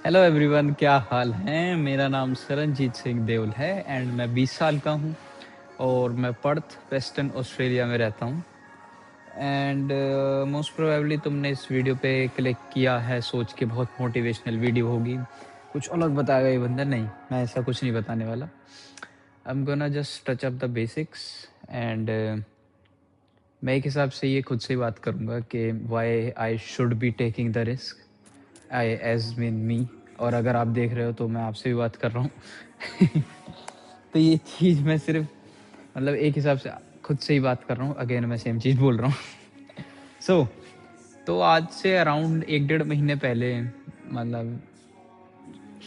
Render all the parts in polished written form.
Hello everyone, क्या हाल है। मेरा नाम सरनजीत सिंह देओल है एंड मैं 20 साल का हूँ और मैं पर्थ वेस्टर्न ऑस्ट्रेलिया में रहता हूँ। एंड मोस्ट प्रोबेबली तुमने इस वीडियो पे क्लिक किया है सोच के बहुत मोटिवेशनल वीडियो होगी, कुछ अलग बताएगा ये बंदा। नहीं, मैं ऐसा कुछ नहीं बताने वाला। I am gonna just touch up the basics and मैं एक हिसाब से ये खुद से ही बात करूँगा कि why I should be taking the risk, I as mean me. और अगर आप देख रहे हो तो मैं आपसे भी बात कर रहा हूँ। तो ये चीज़ मैं सिर्फ मतलब एक हिसाब से खुद से ही बात कर रहा हूँ। अगेन मैं सेम चीज़ बोल रहा हूँ। सो तो आज से अराउंड 1-1.5 महीने पहले, मतलब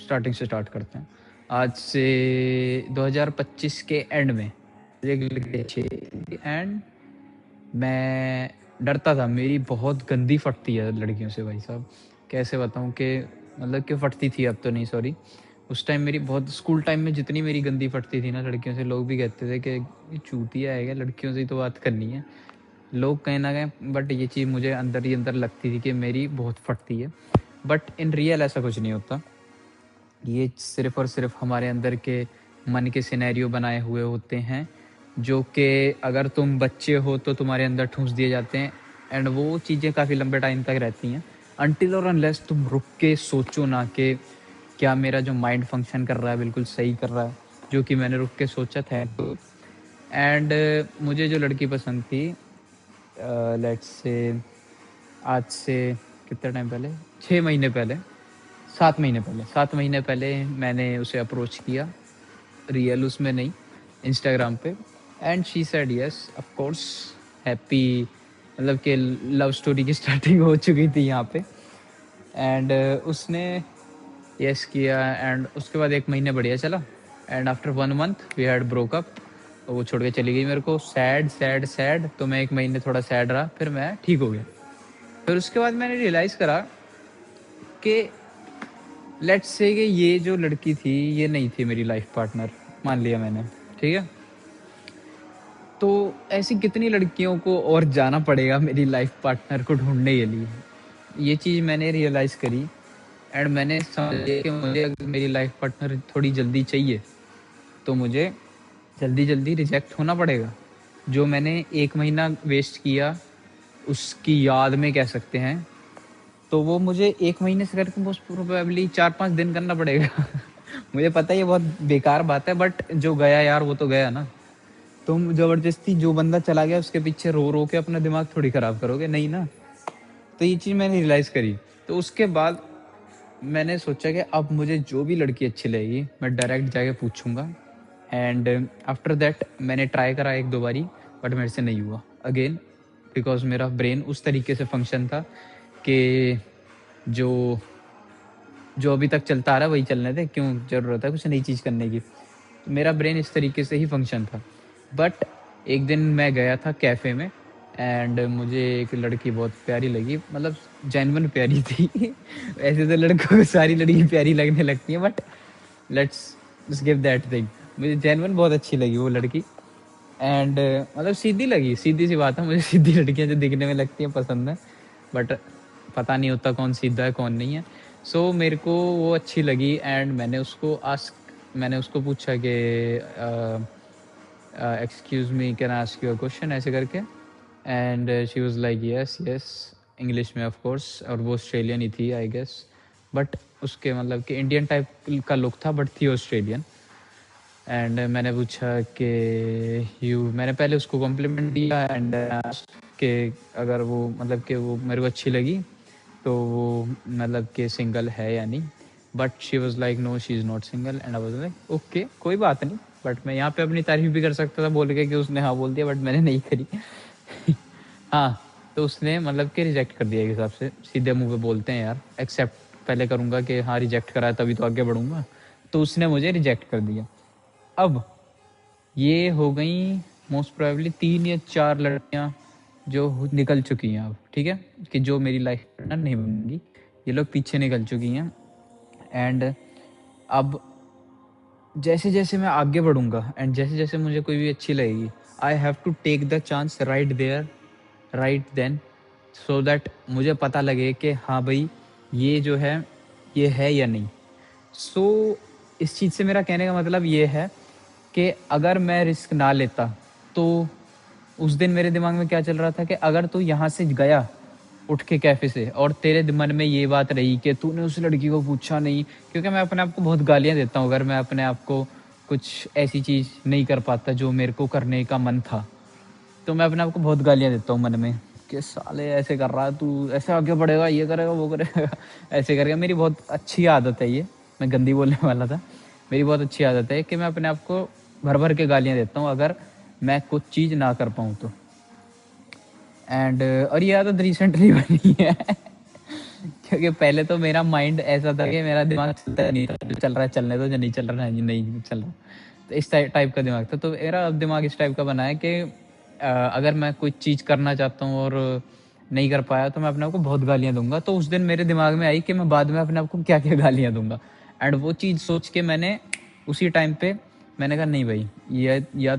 स्टार्टिंग से स्टार्ट करते हैं। आज से 2025 के एंड में एंड मैं डरता था। मेरी बहुत गंदी फटती है लड़कियों से, भाई साहब। कैसे बताऊँ कि मतलब कि फटती थी, अब तो नहीं, सॉरी। उस टाइम मेरी बहुत, स्कूल टाइम में जितनी मेरी गंदी फटती थी ना लड़कियों से, लोग भी कहते थे कि ये चूतिया है क्या, लड़कियों से ही तो बात करनी है। लोग कहीं ना कहीं, बट ये चीज़ मुझे अंदर ही अंदर लगती थी कि मेरी बहुत फटती है। बट इन रियल ऐसा कुछ नहीं होता। ये सिर्फ और सिर्फ हमारे अंदर के मन के सिनेरियो बनाए हुए होते हैं, जो कि अगर तुम बच्चे हो तो तुम्हारे अंदर ठूंस दिए जाते हैं। एंड वो चीज़ें काफ़ी लंबे टाइम तक रहती हैं, अनटिल और अनलेस तुम रुक के सोचो ना कि क्या मेरा जो माइंड फंक्शन कर रहा है बिल्कुल सही कर रहा है, जो कि मैंने रुक के सोचा था। एंड मुझे जो लड़की पसंद थी, लेट्स से आज से कितना टाइम पहले, 6 महीने पहले, 7 महीने पहले, 7 महीने पहले मैंने उसे अप्रोच किया। रियल उसमें नहीं, इंस्टाग्राम पे। And she said yes, of course. Happy, मतलब कि लव स्टोरी की स्टार्टिंग हो चुकी थी यहाँ पे। एंड उसने यस किया एंड उसके बाद 1 महीने बढ़िया चला। And after 1 month we had broke up. तो वो छोड़ के चली गई मेरे को। Sad sad sad. तो मैं 1 महीने थोड़ा सैड रहा, फिर मैं ठीक हो गया। फिर उसके बाद मैंने रियलाइज़ करा कि लेट्स से कि ये जो लड़की थी ये नहीं थी मेरी लाइफ पार्टनर, मान लिया मैंने, ठीक है। तो ऐसी कितनी लड़कियों को और जाना पड़ेगा मेरी लाइफ पार्टनर को ढूंढने के लिए, ये चीज़ मैंने रियलाइज़ करी। एंड मैंने समझा कि मुझे अगर मेरी लाइफ पार्टनर थोड़ी जल्दी चाहिए तो मुझे जल्दी जल्दी रिजेक्ट होना पड़ेगा। जो मैंने 1 महीना वेस्ट किया उसकी याद में, कह सकते हैं, तो वो मुझे 1 महीने से करके मोस्ट प्रोबेबली 4-5 दिन करना पड़ेगा। मुझे पता है ये बहुत बेकार बात है, बट जो गया यार वो तो गया ना। तुम ज़बरदस्ती, जो बंदा चला गया उसके पीछे रो रो के अपना दिमाग थोड़ी ख़राब करोगे, नहीं ना। तो ये चीज़ मैंने रियलाइज़ करी। तो उसके बाद मैंने सोचा कि अब मुझे जो भी लड़की अच्छी लगेगी मैं डायरेक्ट जाके पूछूंगा। एंड आफ्टर दैट मैंने ट्राई करा 1-2 बारी, बट मेरे से नहीं हुआ अगेन। बिकॉज मेरा ब्रेन उस तरीके से फंक्शन था कि जो जो अभी तक चलता आ रहा है वही चलने दे, क्यों ज़रूरत है कुछ नई चीज़ करने की। तो मेरा ब्रेन इस तरीके से ही फंक्शन था। बट एक दिन मैं गया था कैफ़े में एंड मुझे एक लड़की बहुत प्यारी लगी, मतलब जेन्युइन प्यारी थी। ऐसे तो लड़कों को सारी लड़की प्यारी लगने लगती है, but let's give that thing. मुझे जेन्युइन बहुत अच्छी लगी वो लड़की। एंड मतलब सीधी लगी, सीधी सी बात है, मुझे सीधी लड़कियां जो दिखने में लगती हैं पसंद है। बट पता नहीं होता कौन सीधा है कौन नहीं है। सो मेरे को वो अच्छी लगी एंड मैंने उसको पूछा कि excuse me, can I ask you a question, ऐसे करके। And she was like yes yes, English में ऑफ कोर्स। और वो ऑस्ट्रेलियन ही थी आई गेस, बट उसके मतलब कि इंडियन टाइप का लुक था, बट थी ऑस्ट्रेलियन। एंड मैंने पूछा कि मैंने पहले उसको कॉम्प्लीमेंट दिया एंड कि अगर वो मतलब कि वो मेरे को अच्छी लगी तो वो मतलब कि सिंगल है या नहीं। But she was like no, she is not single. And I was like okay, कोई बात नहीं। बट मैं यहाँ पे अपनी तारीफ भी कर सकता था बोल के कि उसने हाँ बोल दिया, बट मैंने नहीं करी। हाँ, तो उसने मतलब कि रिजेक्ट कर दिया एक हिसाब से, सीधे मुंह पे बोलते हैं यार। एक्सेप्ट पहले करूँगा कि हाँ रिजेक्ट करा है तभी तो आगे बढ़ूंगा। तो उसने मुझे रिजेक्ट कर दिया। अब ये हो गई मोस्ट प्रोबेबली 3 या 4 लड़कियां जो निकल चुकी हैं अब, ठीक है, कि जो मेरी लाइफ पार्टनर नहीं बनेंगी। ये लोग पीछे निकल चुकी हैं। एंड अब जैसे जैसे मैं आगे बढ़ूंगा एंड जैसे जैसे मुझे कोई भी अच्छी लगेगी, I have to take the chance right there, right then, so that मुझे पता लगे कि हाँ भाई ये जो है ये है या नहीं। सो इस चीज़ से मेरा कहने का मतलब ये है कि अगर मैं रिस्क ना लेता, तो उस दिन मेरे दिमाग में क्या चल रहा था कि अगर तू यहाँ से गया उठ के कैफ़े से और तेरे मन में ये बात रही कि तूने उस लड़की को पूछा नहीं, क्योंकि मैं अपने आप को बहुत गालियाँ देता हूँ अगर मैं अपने आप को कुछ ऐसी चीज़ नहीं कर पाता जो मेरे को करने का मन था। तो मैं अपने आप को बहुत गालियाँ देता हूँ मन में कि साले ऐसे कर रहा है तू, ऐसे आगे बढ़ेगा, ये करेगा, वो करेगा, ऐसे करेगा। मेरी बहुत अच्छी आदत है ये, मैं गंदी बोलने वाला था। मेरी बहुत अच्छी आदत है कि मैं अपने आप को भर-भर के गालियाँ देता हूँ अगर मैं कुछ चीज़ ना कर पाऊँ तो। एंड और ये आदत रिसेंटली बनी है क्योंकि पहले तो मेरा माइंड ऐसा था कि मेरा दिमाग चलता नहीं था, जो चल रहा है चलने दो, जो नहीं चल रहा है नहीं चल रहा। तो इस टाइप का दिमाग था। तो मेरा अब दिमाग इस टाइप का बना है कि अगर मैं कोई चीज़ करना चाहता हूँ और नहीं कर पाया तो मैं अपने आप को बहुत गालियाँ दूँगा। तो उस दिन मेरे दिमाग में आई कि मैं बाद में अपने आप को क्या-क्या गालियाँ दूँगा। एंड वो चीज़ सोच के मैंने उसी टाइम पे मैंने कहा नहीं भाई, ये या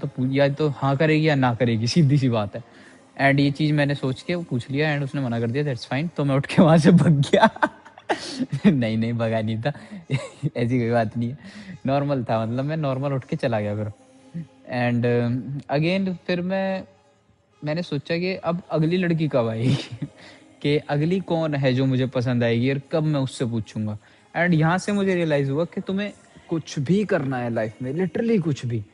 तो हाँ करेगी या ना करेगी, सीधी-सी बात है। एंड ये चीज़ मैंने सोच के वो पूछ लिया एंड उसने मना कर दिया, दैट्स फाइन। तो मैं उठ के वहाँ से भाग गया। नहीं, नहीं भगा नहीं था। ऐसी कोई बात नहीं है। नॉर्मल था, मतलब मैं नॉर्मल उठ के चला गया फिर। एंड अगेन फिर मैंने सोचा कि अब अगली लड़की कब आएगी कि अगली कौन है जो मुझे पसंद आएगी और कब मैं उससे पूछूंगा। एंड यहाँ से मुझे रियलाइज़ हुआ कि तुम्हें कुछ भी करना है लाइफ में, लिटरली कुछ भी,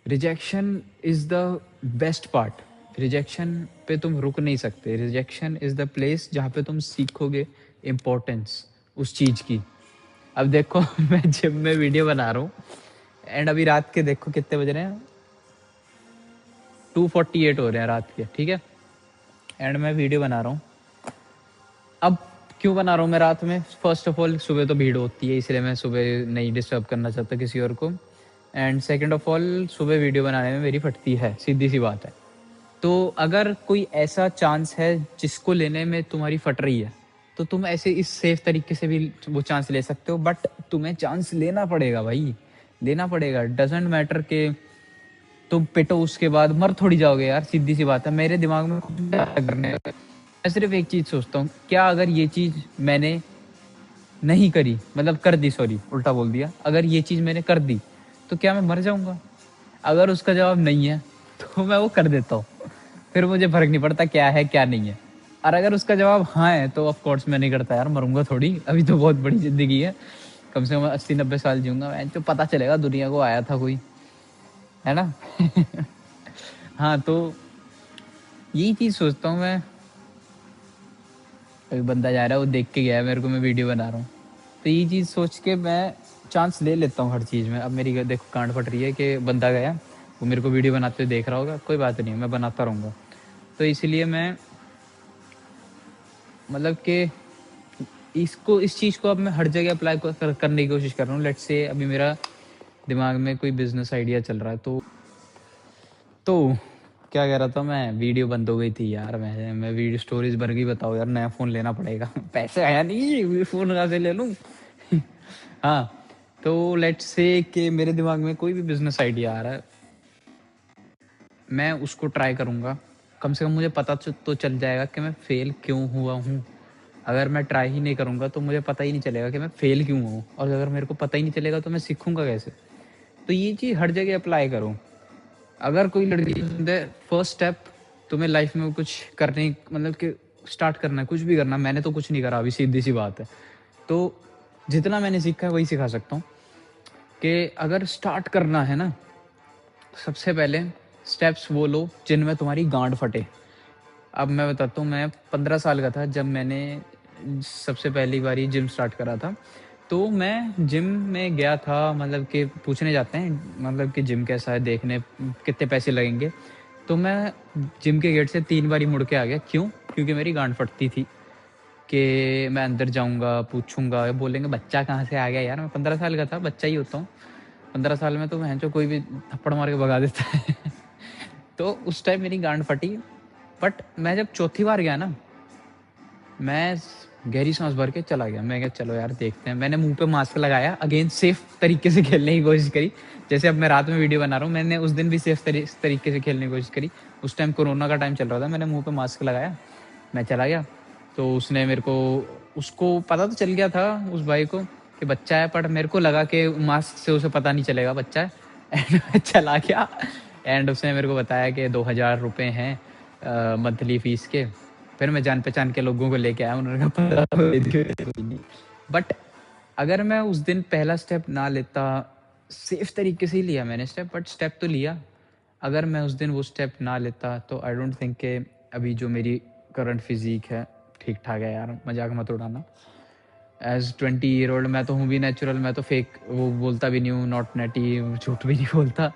rejection is the best part. Rejection पे तुम रुक नहीं सकते। रिजेक्शन इज़ द प्लेस जहाँ पे तुम सीखोगे इम्पोर्टेंस उस चीज़ की। अब देखो मैं जिम में वीडियो बना रहा हूँ एंड अभी रात के देखो कितने बज रहे हैं, 2:48 हो रहे हैं रात के, ठीक है। एंड मैं वीडियो बना रहा हूँ। अब क्यों बना रहा हूँ मैं रात में? फर्स्ट ऑफ ऑल सुबह तो भीड़ होती है, इसलिए मैं सुबह नहीं डिस्टर्ब करना चाहता किसी और को। एंड सेकंड ऑफ ऑल सुबह वीडियो बनाने में मेरी फटती है, सीधी सी बात है। तो अगर कोई ऐसा चांस है जिसको लेने में तुम्हारी फट रही है, तो तुम ऐसे इस सेफ तरीके से भी वो चांस ले सकते हो, बट तुम्हें चांस लेना पड़ेगा भाई, लेना पड़ेगा। डजेंट मैटर कि तुम पिटो उसके बाद मर थोड़ी जाओगे यार, सीधी सी बात है। मेरे दिमाग में कुछ भी आता है करने का। मैं सिर्फ एक चीज़ सोचता हूँ, क्या अगर ये चीज़ मैंने नहीं करी, मतलब कर दी, सॉरी उल्टा बोल दिया, अगर ये चीज़ मैंने कर दी तो क्या मैं मर जाऊँगा? अगर उसका जवाब नहीं है तो मैं वो कर देता हूँ, फिर मुझे फ़र्क नहीं पड़ता क्या है क्या नहीं है। और अगर उसका जवाब हाँ है तो ऑफ कोर्स मैं नहीं करता यार, मरूंगा थोड़ी, अभी तो बहुत बड़ी ज़िंदगी है, कम से कम 80-90 साल जीऊँगा मैं, तो पता चलेगा दुनिया को आया था कोई, है ना? हाँ, तो यही चीज़ सोचता हूँ मैं। अभी बंदा जा रहा है, वो देख के गया है मेरे को, मैं वीडियो बना रहा हूँ। तो ये चीज़ सोच के मैं चांस ले लेता हूँ हर चीज़ में। अब मेरी देखो गांड फट रही है कि बंदा गया, वो मेरे को वीडियो बनाते हुए देख रहा होगा, कोई बात नहीं, मैं बनाता रहूँगा। तो इसलिए मैं मतलब कि इस चीज़ को अब मैं हर जगह अप्लाई करने की कोशिश कर रहा हूँ। लेट्स से अभी मेरा दिमाग में कोई बिजनेस आइडिया चल रहा है, तो क्या कह रहा था मैं? वीडियो बंद हो गई थी यार, मैं वीडियो स्टोरेज भर गई, बताओ यार, नया फ़ोन लेना पड़ेगा। पैसे आया नहीं, फ़ोन कहाँ से ले लूँ? हाँ, तो लेट्स से कि मेरे दिमाग में कोई भी बिजनेस आइडिया आ रहा है, मैं उसको ट्राई करूँगा। कम से कम मुझे पता तो चल जाएगा कि मैं फेल क्यों हुआ हूँ। अगर मैं ट्राई ही नहीं करूँगा तो मुझे पता ही नहीं चलेगा कि मैं फेल क्यों हुआ हूँ, और अगर मेरे को पता ही नहीं चलेगा तो मैं सीखूँगा कैसे? तो ये चीज़ हर जगह अप्लाई करो। अगर कोई लड़की फर्स्ट स्टेप तुम्हें लाइफ में कुछ करने, मतलब कि स्टार्ट करना है, कुछ भी करना, मैंने तो कुछ नहीं करा अभी, सीधी सी बात है। तो जितना मैंने सीखा है वही सिखा सकता हूँ कि अगर स्टार्ट करना है ना, सबसे पहले स्टेप्स वो लो जिनमें तुम्हारी गांड फटे। अब मैं बताता हूँ, मैं 15 साल का था जब मैंने सबसे पहली बारी जिम स्टार्ट करा था। तो मैं जिम में गया था, मतलब कि पूछने जाते हैं, मतलब कि जिम कैसा है, देखने कितने पैसे लगेंगे। तो मैं जिम के गेट से 3 बारी मुड़ के आ गया। क्यों? क्योंकि मेरी गांड फटती थी कि मैं अंदर जाऊँगा, पूछूँगा, बोलेंगे बच्चा कहाँ से आ गया यार। मैं 15 साल का था, बच्चा ही होता हूँ। 15 साल में तो भैंचो कोई भी थप्पड़ मार के भगा देता है। तो उस टाइम मेरी गांड फटी। बट मैं जब चौथी बार गया ना, मैं गहरी सांस भर के चला गया। मैं कहा चलो यार देखते हैं। मैंने मुंह पे मास्क लगाया, अगेन सेफ तरीके से खेलने की कोशिश करी। जैसे अब मैं रात में वीडियो बना रहा हूँ, मैंने उस दिन भी सेफ तरीके से खेलने की कोशिश करी। उस टाइम कोरोना का टाइम चल रहा था, मैंने मुंह पे मास्क लगाया, मैं चला गया। तो उसने मेरे को उसको पता तो चल गया था उस भाई को कि बच्चा है, पर मेरे को लगा कि मास्क से उसे पता नहीं चलेगा बच्चा है। एंड चला गया एंड उसने मेरे को बताया कि 2,000 रुपये हैं मंथली फीस के। फिर मैं जान पहचान के लोगों को लेके आया, उन्होंने कहा पता। बट अगर मैं उस दिन पहला स्टेप ना लेता, सेफ तरीके से ही लिया मैंने स्टेप, बट स्टेप तो लिया। अगर मैं उस दिन वो स्टेप ना लेता तो आई डोंट थिंक कि अभी जो मेरी करंट फिजिक है ठीक ठाक है यार, मजाक मत उड़ाना। एज 20 ईयर ओल्ड मैं तो हूँ भी नेचुरल, मैं तो फेक वो बोलता भी नहीं हूँ, नॉट नेटी, झूठ भी नहीं बोलता।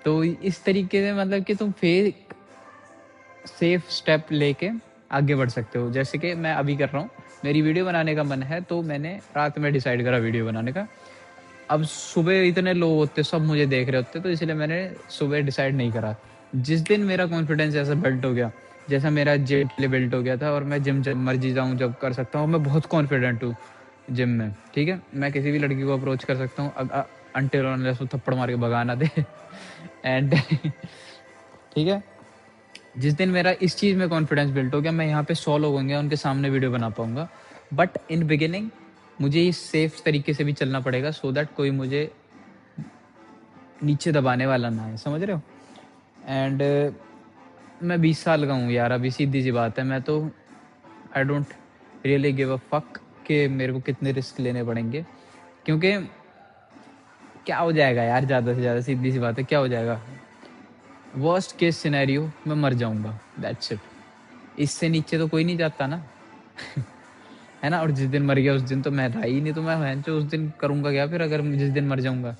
तो इस तरीके से मतलब कि तुम फेक सेफ स्टेप लेके आगे बढ़ सकते हो, जैसे कि मैं अभी कर रहा हूँ। मेरी वीडियो बनाने का मन है तो मैंने रात में डिसाइड करा वीडियो बनाने का। अब सुबह इतने लोग होते, सब मुझे देख रहे होते, तो इसलिए मैंने सुबह डिसाइड नहीं करा। जिस दिन मेरा कॉन्फिडेंस ऐसा बिल्ट हो गया, जैसा मेरा जिम के लिए बिल्ट हो गया था, और मैं जिम जब मर्जी जाऊँ जब कर सकता हूँ, मैं बहुत कॉन्फिडेंट हूँ जिम में। ठीक है, मैं किसी भी लड़की को अप्रोच कर सकता हूँ अनटिल अनलेस वो थप्पड़ मार के भगाना दे। एंड ठीक है, जिस दिन मेरा इस चीज़ में कॉन्फिडेंस बिल्ट हो गया, मैं यहाँ पे 100 लोग होंगे उनके सामने वीडियो बना पाऊंगा। बट इन बिगिनिंग मुझे इस सेफ तरीके से भी चलना पड़ेगा, सो दैट कोई मुझे नीचे दबाने वाला ना है, समझ रहे हो। एंड मैं 20 साल का हूँ यार, अभी सीधी सी बात है, मैं तो I don't really give a fuck कि मेरे को कितने रिस्क लेने पड़ेंगे, क्योंकि क्या हो जाएगा यार, ज़्यादा से ज़्यादा सीधी सी बात है, क्या हो जाएगा। वर्स्ट केस सिनेरियो मैं मर जाऊंगा, दैट्स इट। इससे नीचे तो कोई नहीं जाता ना। है ना। और जिस दिन मर गया उस दिन तो मैं रहा ही नहीं, तो मैं उस दिन करूंगा क्या फिर, अगर जिस दिन मर जाऊंगा।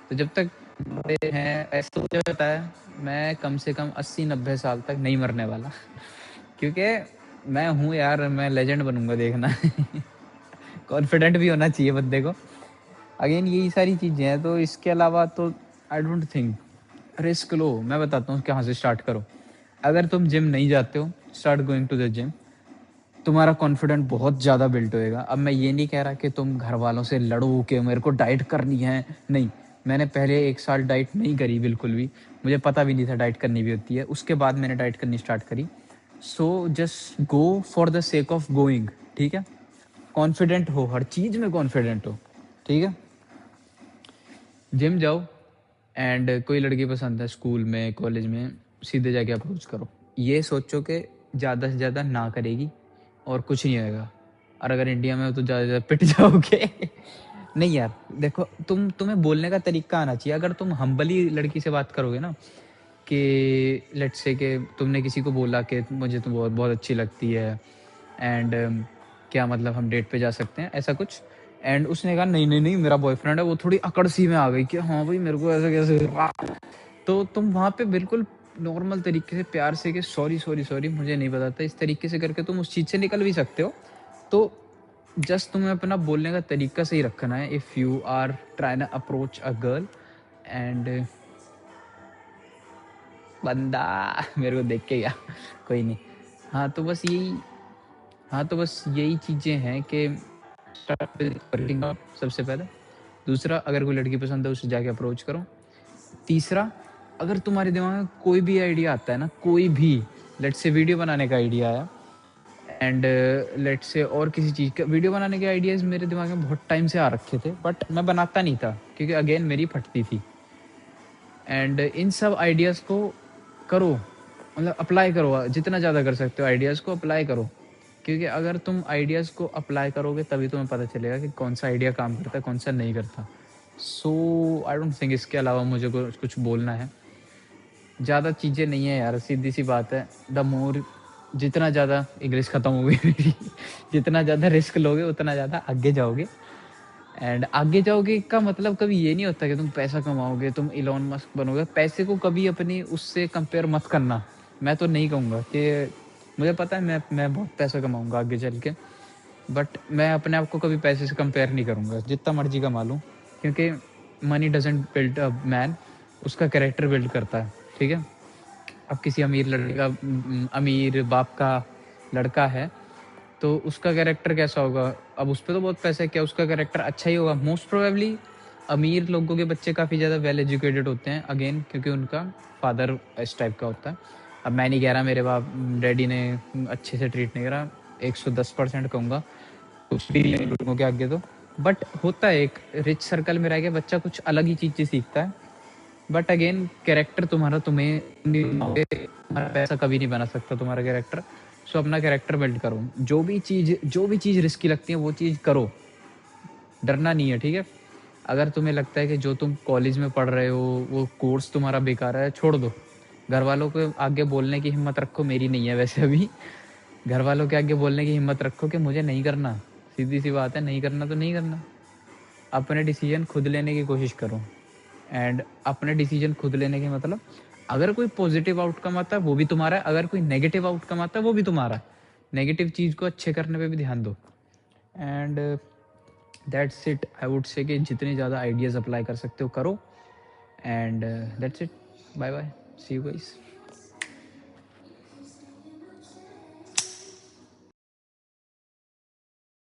तो जब तक बड़े हैं ऐसा तो मुझे पता है, मैं कम से कम 80-90 साल तक नहीं मरने वाला। क्योंकि मैं हूँ यार, मैं लेजेंड बनूंगा, देखना। कॉन्फिडेंट भी होना चाहिए बंदे को। अगेन यही सारी चीज़ें हैं, तो इसके अलावा तो आई डोंट थिंक। रिस्क लो, मैं बताता हूँ कहाँ से स्टार्ट करो। अगर तुम जिम नहीं जाते हो, start going to the gym, तुम्हारा कॉन्फिडेंट बहुत ज़्यादा बिल्ट होएगा। अब मैं ये नहीं कह रहा कि तुम घर वालों से लड़ो कि मेरे को डाइट करनी है, नहीं। मैंने पहले 1 साल डाइट नहीं करी बिल्कुल भी, मुझे पता भी नहीं था डाइट करनी भी होती है, उसके बाद मैंने डाइट करनी स्टार्ट करी। So just go for the sake of going, ठीक है। कॉन्फिडेंट हो, हर चीज़ में कॉन्फिडेंट हो, ठीक है। जिम जाओ, एंड कोई लड़की पसंद है स्कूल में कॉलेज में, सीधे जाके अप्रोच करो। ये सोचो कि ज़्यादा से ज़्यादा ना करेगी और कुछ नहीं होएगा, और अगर इंडिया में हो तो ज़्यादा से ज़्यादा पिट जाओगे। नहीं यार, देखो तुम्हें बोलने का तरीका आना चाहिए। अगर तुम हम्बली लड़की से बात करोगे ना, कि लेट्स से कि तुमने किसी को बोला कि मुझे तो बहुत बहुत अच्छी लगती है, एंड क्या मतलब हम डेट पे जा सकते हैं, ऐसा कुछ। एंड उसने कहा नहीं नहीं नहीं मेरा बॉयफ्रेंड है, वो थोड़ी अकड़ सी में आ गई कि हाँ भाई मेरे को ऐसे कैसे। तो तुम वहाँ पे बिल्कुल नॉर्मल तरीके से प्यार से कि सॉरी सॉरी सॉरी मुझे नहीं पता था, इस तरीके से करके तुम उस चीज़ से निकल भी सकते हो। तो जस्ट तुम्हें अपना बोलने का तरीका सही रखना है। If you are trying approach a girl, and बंदा मेरे को देख के गया, कोई नहीं। हाँ तो बस यही हाँ तो बस यही चीज़ें हैं कि वर्किंग आउट सबसे पहले। दूसरा, अगर कोई लड़की पसंद है उसे जाके अप्रोच करो। तीसरा, अगर तुम्हारे दिमाग में कोई भी आइडिया आता है ना, कोई भी, लेट्स से वीडियो बनाने का आइडिया आया, एंड लेट्स से और किसी चीज़ का, वीडियो बनाने के आइडियाज़ मेरे दिमाग में बहुत टाइम से आ रखे थे, बट मैं बनाता नहीं था क्योंकि अगेन मेरी फटती थी। एंड इन सब आइडियाज़ को करो, मतलब अप्लाई करो, जितना ज़्यादा कर सकते हो आइडियाज़ को अप्लाई करो। क्योंकि अगर तुम आइडियाज़ को अप्लाई करोगे तभी तुम्हें पता चलेगा कि कौन सा आइडिया काम करता है, कौन सा नहीं करता। सो आई डोंट थिंक इसके अलावा मुझे कुछ बोलना है। ज़्यादा चीज़ें नहीं है यार, सीधी सी बात है। द मोर, जितना ज़्यादा इंग्लिश ख़त्म हो गई मेरी, जितना ज़्यादा रिस्क लोगे उतना ज़्यादा आगे जाओगे। एंड आगे जाओगे का मतलब कभी ये नहीं होता कि तुम पैसा कमाओगे, तुम इलॉन मस्क बनोगे। पैसे को कभी अपनी उससे कंपेयर मत करना। मैं तो नहीं कहूँगा कि मुझे पता है मैं बहुत पैसा कमाऊँगा आगे चल के, बट मैं अपने आप को कभी पैसे से कंपेयर नहीं करूँगा, जितना मर्जी कमा लूँ। क्योंकि money doesn't build a man, उसका कैरेक्टर बिल्ड करता है, ठीक है। अब किसी अमीर लड़का, अमीर बाप का लड़का है, तो उसका कैरेक्टर कैसा होगा। अब उस पर तो बहुत पैसा है, क्या उसका कैरेक्टर अच्छा ही होगा? मोस्ट प्रोबेबली अमीर लोगों के बच्चे काफ़ी ज़्यादा वेल एजुकेटेड होते हैं, अगेन क्योंकि उनका फादर इस टाइप का होता है। अब मैं नहीं कह रहा मेरे बाप डैडी ने अच्छे से ट्रीट नहीं करा, 110% कहूँगा। कुछ भी नहीं लोगों के आगे तो। बट होता है एक रिच सर्कल में रह के बच्चा कुछ अलग ही चीज़ सीखता है। बट अगेन कैरेक्टर तुम्हारा तुम्हारा पैसा कभी नहीं बना सकता तुम्हारा कैरेक्टर। सो अपना कैरेक्टर बिल्ड करो, जो भी चीज़ रिस्की लगती है वो चीज़ करो, डरना नहीं है, ठीक है। अगर तुम्हें लगता है कि जो तुम कॉलेज में पढ़ रहे हो वो कोर्स तुम्हारा बेकार है, छोड़ दो। घर वालों को आगे बोलने की हिम्मत रखो, मेरी नहीं है वैसे अभी। घर वालों के आगे बोलने की हिम्मत रखो कि मुझे नहीं करना, सीधी सी बात है, नहीं करना तो नहीं करना। अपने डिसीजन खुद लेने की कोशिश करो। एंड अपने डिसीजन खुद लेने के मतलब, अगर कोई पॉजिटिव आउटकम आता है वो भी तुम्हारा है, अगर कोई नेगेटिव आउटकम आता है वो भी तुम्हारा है। नेगेटिव चीज़ को अच्छे करने पे भी ध्यान दो। And that's it. I would say कि जितने ज़्यादा आइडियाज़ अप्लाई कर सकते हो करो। And that's it. Bye bye, see you guys.